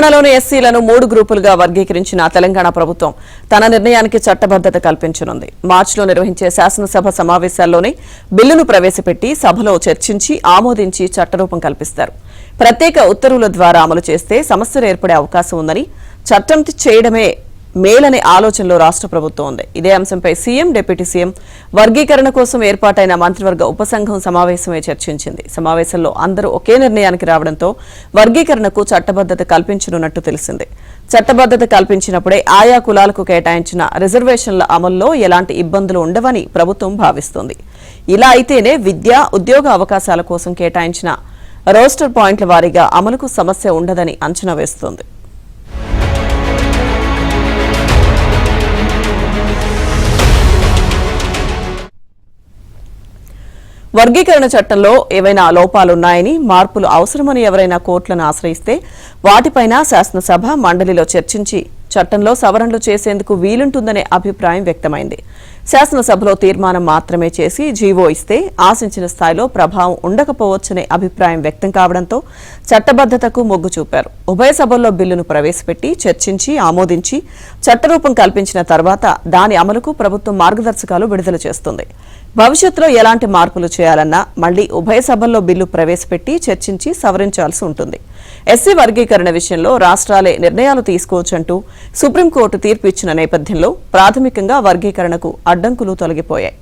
తెలంగాణలోని ఎస్సీలను 3 గ్రూపులుగా వర్గీకరించిన తెలంగాణ ప్రభుత్వం తన నిర్ణయానికి చట్టబద్ధత కల్పించనుంది. మార్చిలో నిర్వహించే శాసనసభ సమావేశాల్లోనే బిల్లును ప్రవేశపెట్టి సభలో చర్చించి ఆమోదించి చట్టరూపం కల్పిస్తారు. ప్రత్యేక ఉత్తర్వుల ద్వారా అమలు చేస్తే సమస్యలు ఏర్పడే అవకాశం ఉందని చట్టం చేయడమే మేలనే ఆలోచనలో రాష్ట్ర ప్రభుత్వం ఉంది. ఇదే అంశంపై సీఎం, డిప్యూటీ సీఎం వర్గీకరణ కోసం ఏర్పాటైన మంత్రివర్గ ఉపసంఘం సమావేశమే చర్చించింది. సమావేశంలో అందరూ ఒకే నిర్ణయానికి రావడంతో వర్గీకరణకు చట్టబద్ధత కల్పించనున్నట్టు తెలిసింది. చట్టబద్ధత కల్పించినప్పుడే ఆయా కులాలకు కేటాయించిన రిజర్వేషన్ల అమల్లో ఎలాంటి ఇబ్బందులు ఉండవని ప్రభుత్వం భావిస్తోంది. ఇలా అయితేనే విద్య, ఉద్యోగ అవకాశాల కోసం కేటాయించిన రోస్టర్ పాయింట్ల వారీగా అమలుకు సమస్య ఉండదని అంచనా వేస్తోంది. వర్గీకరణ చట్టంలో ఏవైనా లోపాలున్నాయని, మార్పులు అవసరమని ఎవరైనా కోర్టులను ఆశ్రయిస్తే వాటిపైన శాసనసభ, మండలిలో చర్చించి చట్టంలో సవరణలు చేసేందుకు వీలుంటుందనే అభిప్రాయం వ్యక్తమైంది. శాసనసభలో తీర్మానం మాత్రమే చేసి జీవో ఇస్తే ఆశించిన స్థాయిలో ప్రభావం ఉండకపోవచ్చనే అభిప్రాయం వ్యక్తం కావడంతో చట్టబద్ధతకు మొగ్గు చూపారు. ఉభయ సభల్లో బిల్లును ప్రవేశపెట్టి చర్చించి ఆమోదించి చట్టరూపం కల్పించిన తర్వాత దాని అమలుకు ప్రభుత్వం మార్గదర్శకాలు విడుదల చేస్తుంది. భవిష్యత్తులో ఎలాంటి మార్పులు చేయాలన్నా మళ్లీ ఉభయ సభల్లో బిల్లు ప్రవేశపెట్టి చర్చించి సవరించాల్సి ఉంటుంది. ఎస్సీ వర్గీకరణ విషయంలో రాష్ట్రాలే నిర్ణయాలు తీసుకోవచ్చంటూ సుప్రీంకోర్టు తీర్పు ఇచ్చిన నేపథ్యంలో ప్రాథమికంగా వర్గీకరణకు అడ్డంకులు తొలగిపోయాయి.